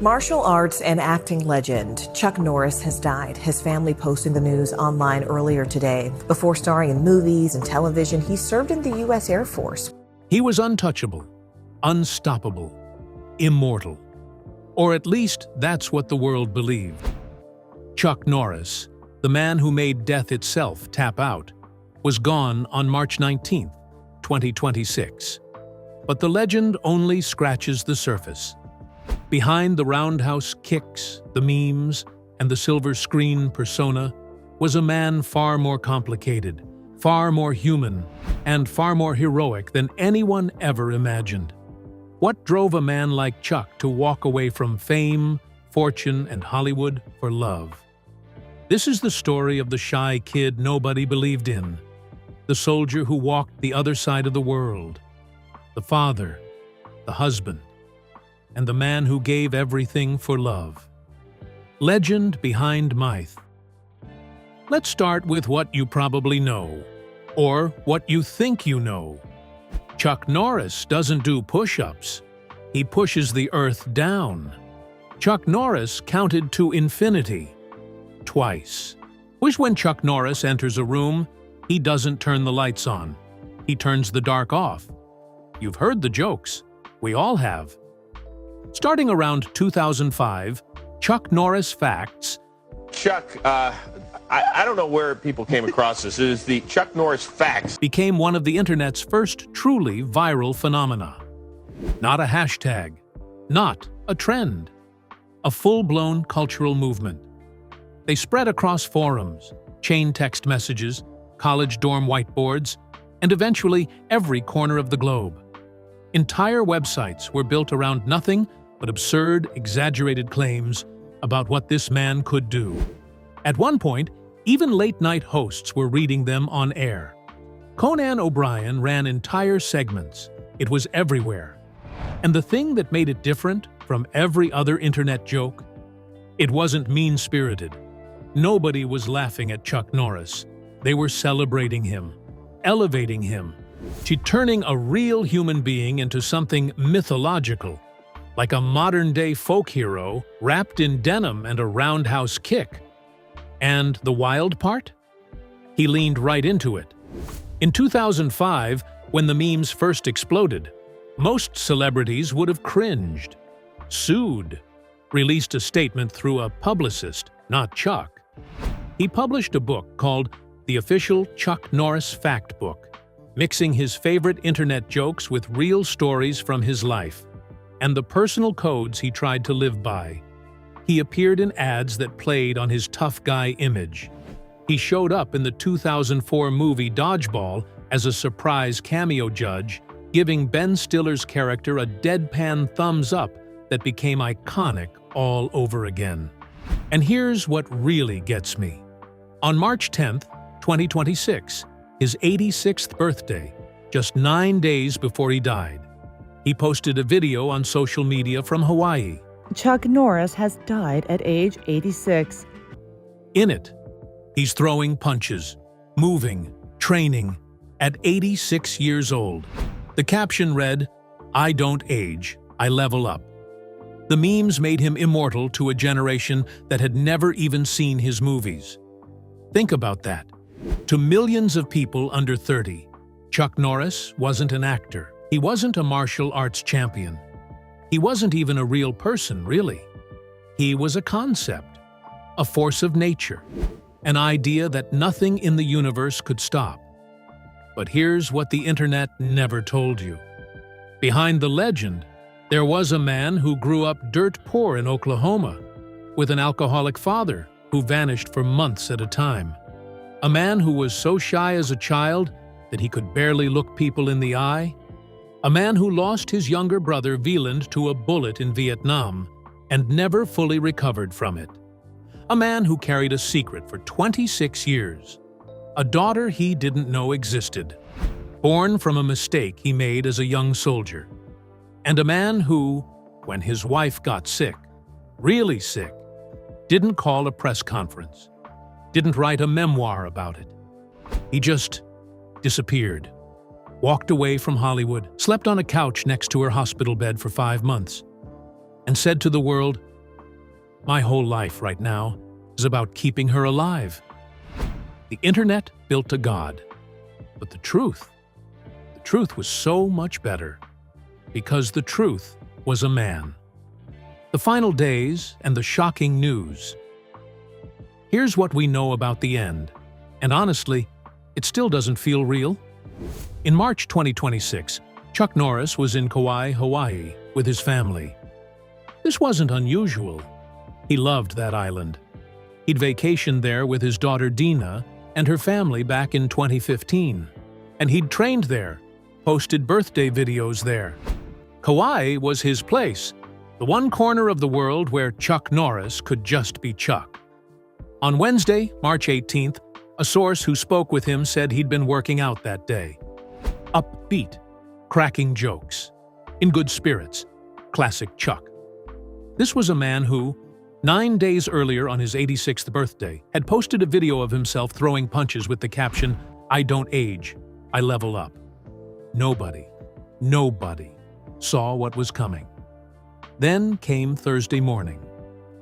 Martial arts and acting legend Chuck Norris has died. His family posted the news online earlier today. Before starring in movies and television, he served in the U.S. Air Force. He was untouchable, unstoppable, immortal. Or at least that's what the world believed. Chuck Norris, the man who made death itself tap out, was gone on March 19, 2026. But the legend only scratches the surface. Behind the roundhouse kicks, the memes, and the silver screen persona was a man far more complicated, far more human, and far more heroic than anyone ever imagined. What drove a man like Chuck to walk away from fame, fortune, and Hollywood for love? This is the story of the shy kid nobody believed in, the soldier who walked the other side of the world, the father, the husband, and the man who gave everything for love. Legend behind myth. Let's start with what you probably know, or what you think you know. Chuck Norris doesn't do push-ups. He pushes the earth down. Chuck Norris counted to infinity twice. Which when Chuck Norris enters a room, he doesn't turn the lights on. He turns the dark off. You've heard the jokes. We all have. Starting around 2005, Chuck Norris facts. Chuck, I don't know where people came across this. It is the Chuck Norris facts. Became one of the internet's first truly viral phenomena. Not a hashtag, not a trend, a full-blown cultural movement. They spread across forums, chain text messages, college dorm whiteboards, and eventually every corner of the globe. Entire websites were built around nothing but absurd, exaggerated claims about what this man could do. At one point, even late-night hosts were reading them on air. Conan O'Brien ran entire segments. It was everywhere. And the thing that made it different from every other internet joke? It wasn't mean-spirited. Nobody was laughing at Chuck Norris. They were celebrating him, elevating him, turning a real human being into something mythological, like a modern-day folk hero wrapped in denim and a roundhouse kick. And the wild part? He leaned right into it. In 2005, when the memes first exploded, most celebrities would have cringed, sued, released a statement through a publicist, not Chuck. He published a book called The Official Chuck Norris Fact Book, mixing his favorite internet jokes with real stories from his life and the personal codes he tried to live by. He appeared in ads that played on his tough guy image. He showed up in the 2004 movie Dodgeball as a surprise cameo judge, giving Ben Stiller's character a deadpan thumbs up that became iconic all over again. And here's what really gets me. On March 10, 2026, his 86th birthday, just 9 days before he died, he posted a video on social media from Hawaii. Chuck Norris has died at age 86. In it, he's throwing punches, moving, training, at 86 years old. The caption read, "I don't age, I level up." The memes made him immortal to a generation that had never even seen his movies. Think about that. To millions of people under 30, Chuck Norris wasn't an actor. He wasn't a martial arts champion. He wasn't even a real person, really. He was a concept, a force of nature, an idea that nothing in the universe could stop. But here's what the internet never told you. Behind the legend, there was a man who grew up dirt poor in Oklahoma, with an alcoholic father who vanished for months at a time. A man who was so shy as a child that he could barely look people in the eye. A man who lost his younger brother Wieland to a bullet in Vietnam and never fully recovered from it. A man who carried a secret for 26 years. A daughter he didn't know existed, born from a mistake he made as a young soldier. And a man who, when his wife got sick, really sick, didn't call a press conference, didn't write a memoir about it. He just disappeared, walked away from Hollywood, slept on a couch next to her hospital bed for 5 months, and said to the world, My whole life right now is about keeping her alive. The internet built a god, but the truth was so much better, because the truth was a man. The final days and the shocking news. Here's what we know about the end, and honestly, it still doesn't feel real. In March 2026, Chuck Norris was in Kauai, Hawaii, with his family. This wasn't unusual. He loved that island. He'd vacationed there with his daughter Dina and her family back in 2015. And he'd trained there, posted birthday videos there. Kauai was his place, the one corner of the world where Chuck Norris could just be Chuck. On Wednesday, March 18th, a source who spoke with him said he'd been working out that day. Upbeat, cracking jokes, in good spirits, classic Chuck. This was a man who, 9 days earlier on his 86th birthday, had posted a video of himself throwing punches with the caption, "I don't age, I level up." Nobody saw what was coming. Then came Thursday morning,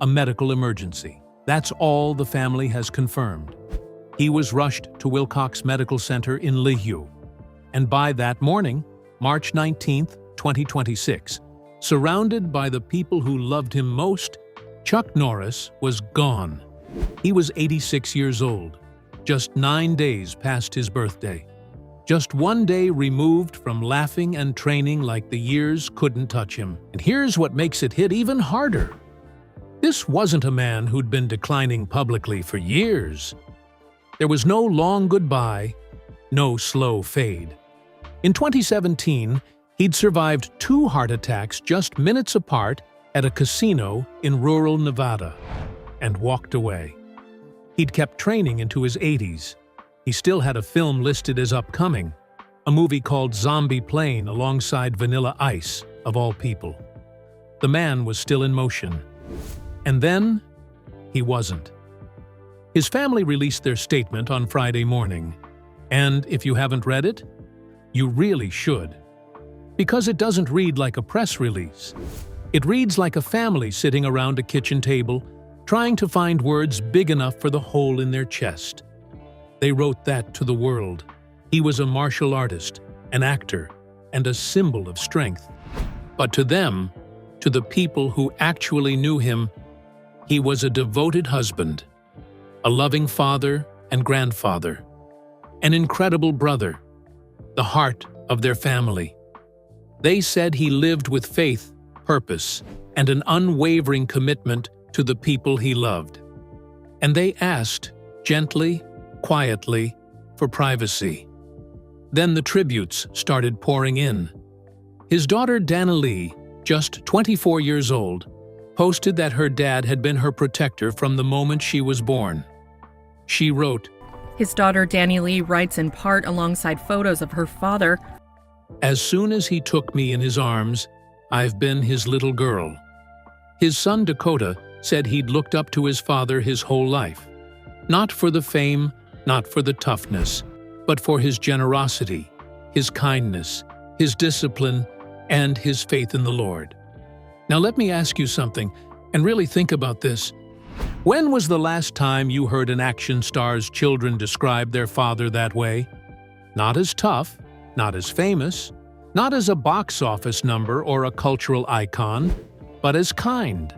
a medical emergency. That's all the family has confirmed. He was rushed to Wilcox Medical Center in Lihue. And by that morning, March 19th, 2026, surrounded by the people who loved him most, Chuck Norris was gone. He was 86 years old, just 9 days past his birthday. Just 1 day removed from laughing and training like the years couldn't touch him. And here's what makes it hit even harder. This wasn't a man who'd been declining publicly for years. There was no long goodbye, no slow fade. In 2017, he'd survived 2 heart attacks just minutes apart at a casino in rural Nevada and walked away. He'd kept training into his 80s. He still had a film listed as upcoming, a movie called Zombie Plane alongside Vanilla Ice, of all people. The man was still in motion. And then, he wasn't. His family released their statement on Friday morning, and if you haven't read it, you really should. Because it doesn't read like a press release. It reads like a family sitting around a kitchen table, trying to find words big enough for the hole in their chest. They wrote that to the world. He was a martial artist, an actor, and a symbol of strength. But to them, to the people who actually knew him, he was a devoted husband, a loving father and grandfather, an incredible brother, the heart of their family. They said he lived with faith, purpose, and an unwavering commitment to the people he loved. And they asked, gently, quietly, for privacy. Then the tributes started pouring in. His daughter Dana Lee, just 24 years old, posted that her dad had been her protector from the moment she was born. She wrote, His daughter Danny Lee writes in part alongside photos of her father, "As soon as he took me in his arms, I've been his little girl." His son Dakota said he'd looked up to his father his whole life. Not for the fame, not for the toughness, but for his generosity, his kindness, his discipline, and his faith in the Lord. Now let me ask you something, and really think about this. When was the last time you heard an action star's children describe their father that way? Not as tough, not as famous, not as a box office number or a cultural icon, but as kind,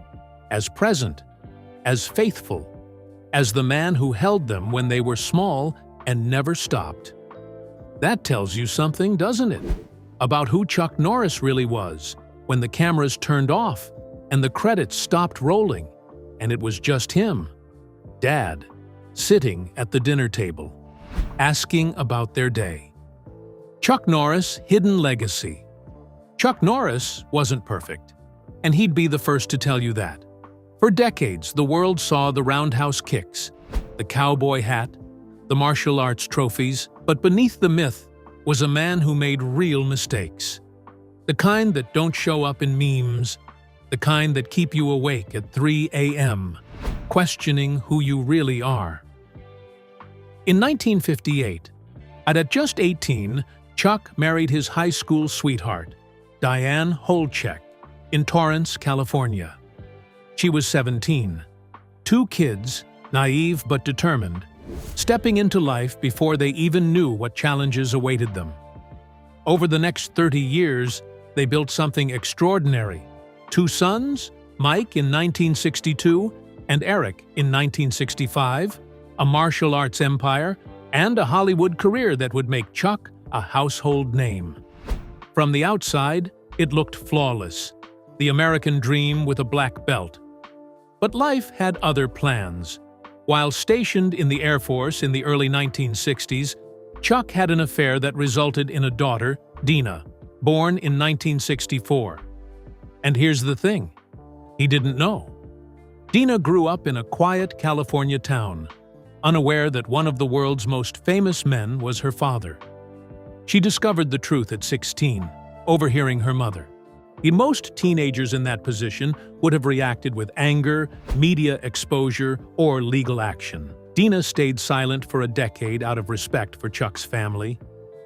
as present, as faithful, as the man who held them when they were small and never stopped. That tells you something, doesn't it? About who Chuck Norris really was when the cameras turned off and the credits stopped rolling, and it was just him, Dad, sitting at the dinner table, asking about their day. Chuck Norris' hidden legacy. Chuck Norris wasn't perfect, and he'd be the first to tell you that. For decades, the world saw the roundhouse kicks, the cowboy hat, the martial arts trophies, but beneath the myth was a man who made real mistakes. The kind that don't show up in memes, the kind that keep you awake at 3 a.m., questioning who you really are. In 1958, at just 18, Chuck married his high school sweetheart, Diane Holcheck, in Torrance, California. She was 17. 2 kids, naive but determined, stepping into life before they even knew what challenges awaited them. Over the next 30 years, they built something extraordinary. 2 sons, Mike in 1962 and Eric in 1965, a martial arts empire, and a Hollywood career that would make Chuck a household name. From the outside, it looked flawless, the American dream with a black belt. But life had other plans. While stationed in the Air Force in the early 1960s, Chuck had an affair that resulted in a daughter, Dina, born in 1964. And here's the thing, he didn't know. Dina grew up in a quiet California town, unaware that one of the world's most famous men was her father. She discovered the truth at 16, overhearing her mother. Most teenagers in that position would have reacted with anger, media exposure, or legal action. Dina stayed silent for a decade out of respect for Chuck's family.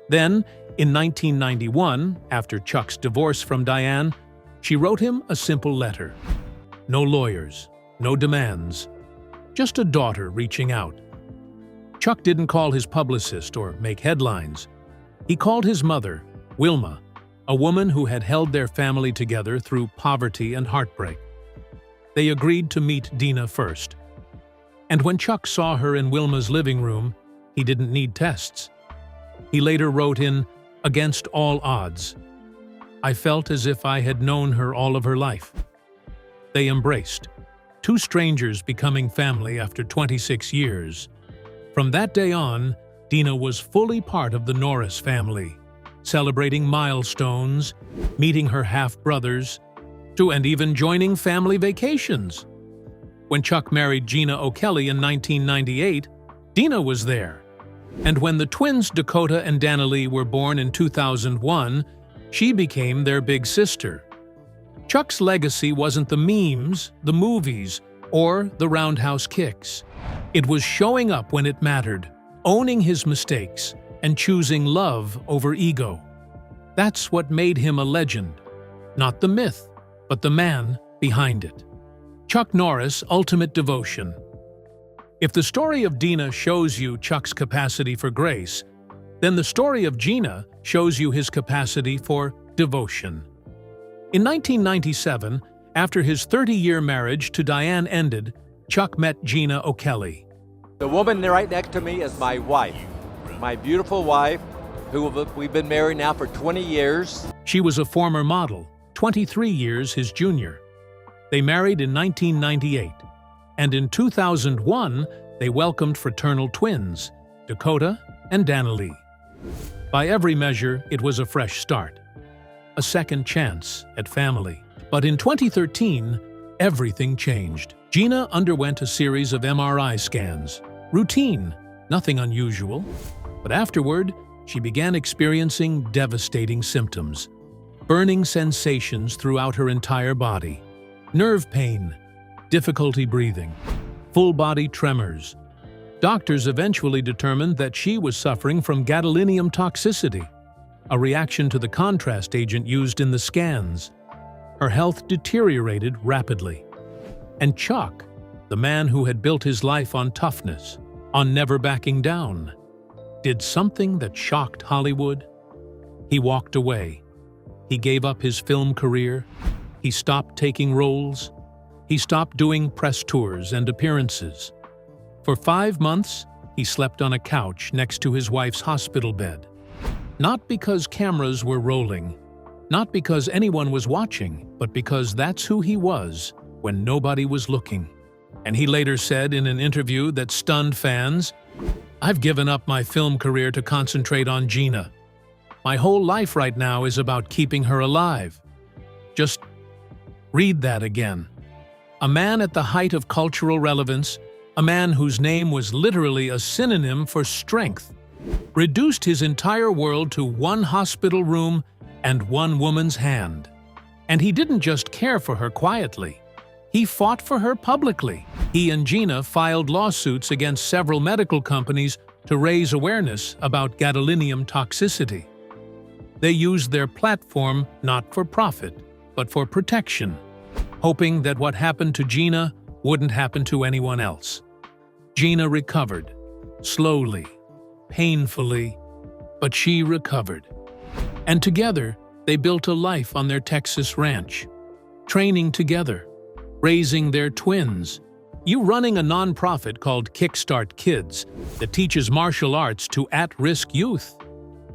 Then, in 1991, after Chuck's divorce from Diane, she wrote him a simple letter. No lawyers, no demands, just a daughter reaching out. Chuck didn't call his publicist or make headlines. He called his mother, Wilma, a woman who had held their family together through poverty and heartbreak. They agreed to meet Dina first. And when Chuck saw her in Wilma's living room, he didn't need tests. He later wrote in, "Against all odds, I felt as if I had known her all of her life." They embraced, 2 strangers becoming family after 26 years. From that day on, Dina was fully part of the Norris family, celebrating milestones, meeting her half-brothers, and even joining family vacations. When Chuck married Gina O'Kelly in 1998, Dina was there. And when the twins Dakota and Danilee were born in 2001, she became their big sister. Chuck's legacy wasn't the memes, the movies, or the roundhouse kicks. It was showing up when it mattered, owning his mistakes, and choosing love over ego. That's what made him a legend. Not the myth, but the man behind it. Chuck Norris' ultimate devotion. If the story of Dina shows you Chuck's capacity for grace, then the story of Gina shows you his capacity for devotion. In 1997, after his 30-year marriage to Diane ended, Chuck met Gina O'Kelly. The woman right next to me is my wife, my beautiful wife, who we've been married now for 20 years. She was a former model, 23 years his junior. They married in 1998, and in 2001, they welcomed fraternal twins, Dakota and Danilee. By every measure, it was a fresh start, a second chance at family. But in 2013, everything changed. Gina underwent a series of MRI scans. Routine, nothing unusual. But afterward, she began experiencing devastating symptoms. Burning sensations throughout her entire body. Nerve pain, difficulty breathing, full-body tremors. Doctors eventually determined that she was suffering from gadolinium toxicity, a reaction to the contrast agent used in the scans. Her health deteriorated rapidly. And Chuck, the man who had built his life on toughness, on never backing down, did something that shocked Hollywood. He walked away. He gave up his film career. He stopped taking roles. He stopped doing press tours and appearances. For 5 months, he slept on a couch next to his wife's hospital bed. Not because cameras were rolling, not because anyone was watching, but because that's who he was when nobody was looking. And he later said in an interview that stunned fans, "I've given up my film career to concentrate on Gina. My whole life right now is about keeping her alive." Just read that again. A man at the height of cultural relevance, a man whose name was literally a synonym for strength, reduced his entire world to one hospital room and one woman's hand. And he didn't just care for her quietly. He fought for her publicly. He and Gina filed lawsuits against several medical companies to raise awareness about gadolinium toxicity. They used their platform not for profit, but for protection. hoping that what happened to Gina wouldn't happen to anyone else. Gina recovered, slowly, painfully, but she recovered. And together, they built a life on their Texas ranch, training together, raising their twins. You running a nonprofit called Kickstart Kids that teaches martial arts to at-risk youth.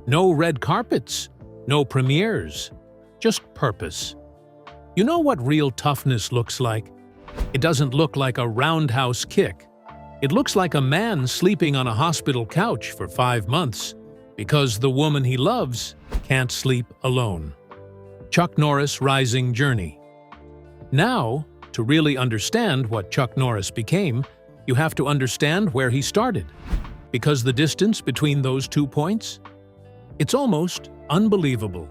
No red carpets, no premieres, just purpose. You know what real toughness looks like? It doesn't look like a roundhouse kick. It looks like a man sleeping on a hospital couch for 5 months because the woman he loves can't sleep alone. Chuck Norris' rising journey. Now, to really understand what Chuck Norris became, you have to understand where he started. Because the distance between those 2 points? It's almost unbelievable.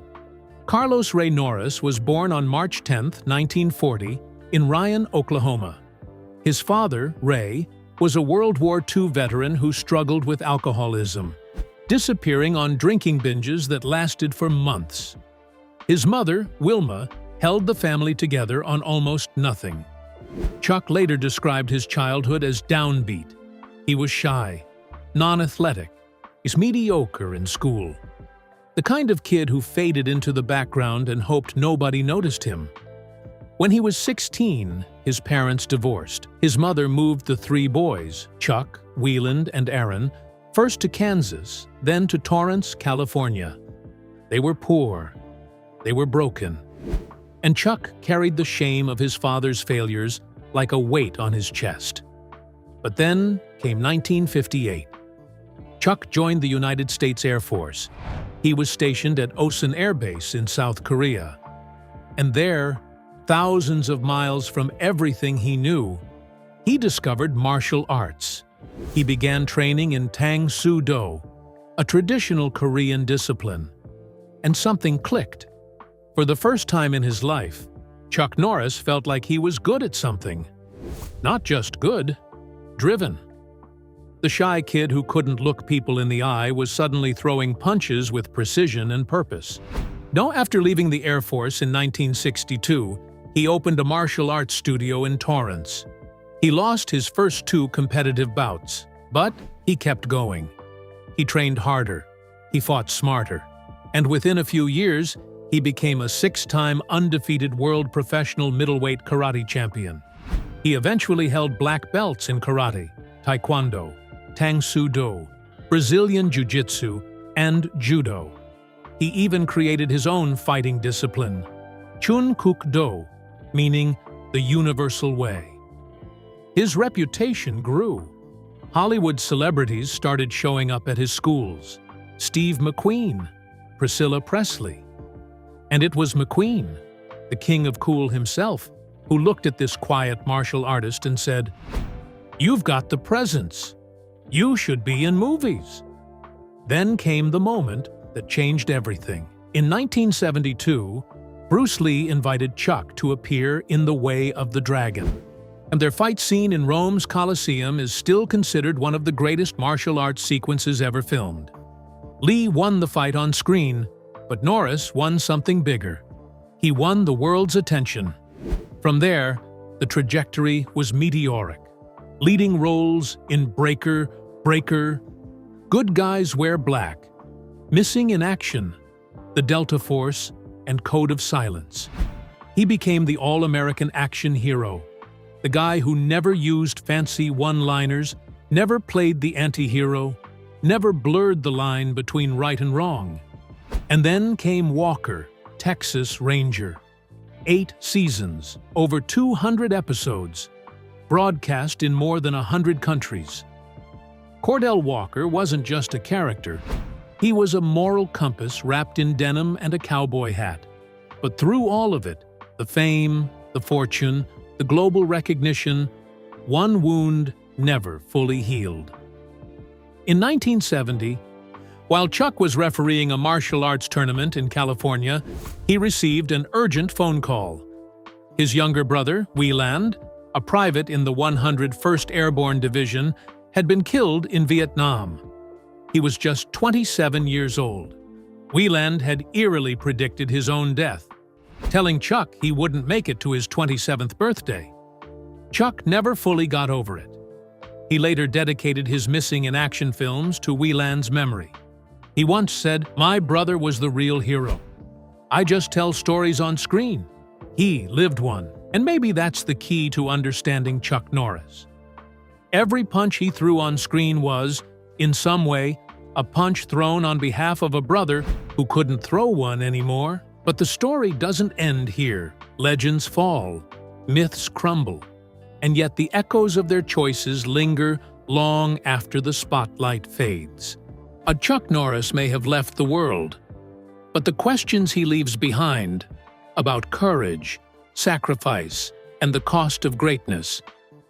Carlos Ray Norris was born on March 10, 1940, in Ryan, Oklahoma. His father, Ray, was a World War II veteran who struggled with alcoholism, disappearing on drinking binges that lasted for months. His mother, Wilma, held the family together on almost nothing. Chuck later described his childhood as downbeat. He was shy, non-athletic, he's mediocre in school. The kind of kid who faded into the background and hoped nobody noticed him. When he was 16, his parents divorced. His mother moved the 3 boys, Chuck, Wieland, and Aaron, first to Kansas, then to Torrance, California. They were poor. They were broken. And Chuck carried the shame of his father's failures like a weight on his chest. But then came 1958. Chuck joined the United States Air Force. He was stationed at Osan Air Base in South Korea. And there, thousands of miles from everything he knew, he discovered martial arts. He began training in Tang Soo Do, a traditional Korean discipline. And something clicked. For the first time in his life, Chuck Norris felt like he was good at something. Not just good, driven. The shy kid who couldn't look people in the eye was suddenly throwing punches with precision and purpose. Now, after leaving the Air Force in 1962, he opened a martial arts studio in Torrance. He lost his first 2 competitive bouts, but he kept going. He trained harder, he fought smarter, and within a few years, he became a 6-time undefeated world professional middleweight karate champion. He eventually held black belts in karate, taekwondo, Tang Soo Do, Brazilian jiu-jitsu, and judo. He even created his own fighting discipline, Chun Kuk Do, meaning the universal way. His reputation grew. Hollywood celebrities started showing up at his schools. Steve McQueen, Priscilla Presley. And it was McQueen, the king of cool himself, who looked at this quiet martial artist and said, "You've got the presence. You should be in movies." Then came the moment that changed everything. In 1972, Bruce Lee invited Chuck to appear in The Way of the Dragon. And their fight scene in Rome's Colosseum is still considered one of the greatest martial arts sequences ever filmed. Lee won the fight on screen, but Norris won something bigger. He won the world's attention. From there, the trajectory was meteoric. Leading roles in Breaker, Good Guys Wear Black, Missing in Action, The Delta Force, and Code of Silence. He became the all-American action hero, the guy who never used fancy one-liners, never played the anti-hero, never blurred the line between right and wrong. And then came Walker, Texas Ranger. 8 seasons, over 200 episodes, broadcast in more than 100 countries. Cordell Walker wasn't just a character. He was a moral compass wrapped in denim and a cowboy hat. But through all of it, the fame, the fortune, the global recognition, one wound never fully healed. In 1970, while Chuck was refereeing a martial arts tournament in California, he received an urgent phone call. His younger brother, Wieland, a private in the 101st Airborne Division, had been killed in Vietnam. He was just 27 years old. Wieland had eerily predicted his own death. telling Chuck he wouldn't make it to his 27th birthday. Chuck never fully got over it. He later dedicated his missing in action films to Wieland's memory. He once said, "My brother was the real hero. I just tell stories on screen. He lived one." And maybe that's the key to understanding Chuck Norris. Every punch he threw on screen was, in some way, a punch thrown on behalf of a brother who couldn't throw one anymore. But the story doesn't end here. Legends fall, myths crumble, and yet the echoes of their choices linger long after the spotlight fades. A Chuck Norris may have left the world, but the questions he leaves behind about courage, sacrifice, and the cost of greatness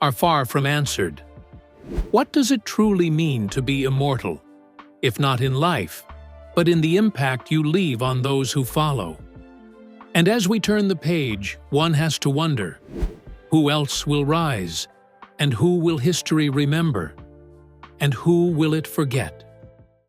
are far from answered. What does it truly mean to be immortal, if not in life, but in the impact you leave on those who follow? And as we turn the page, one has to wonder, who else will rise? And who will history remember? And who will it forget?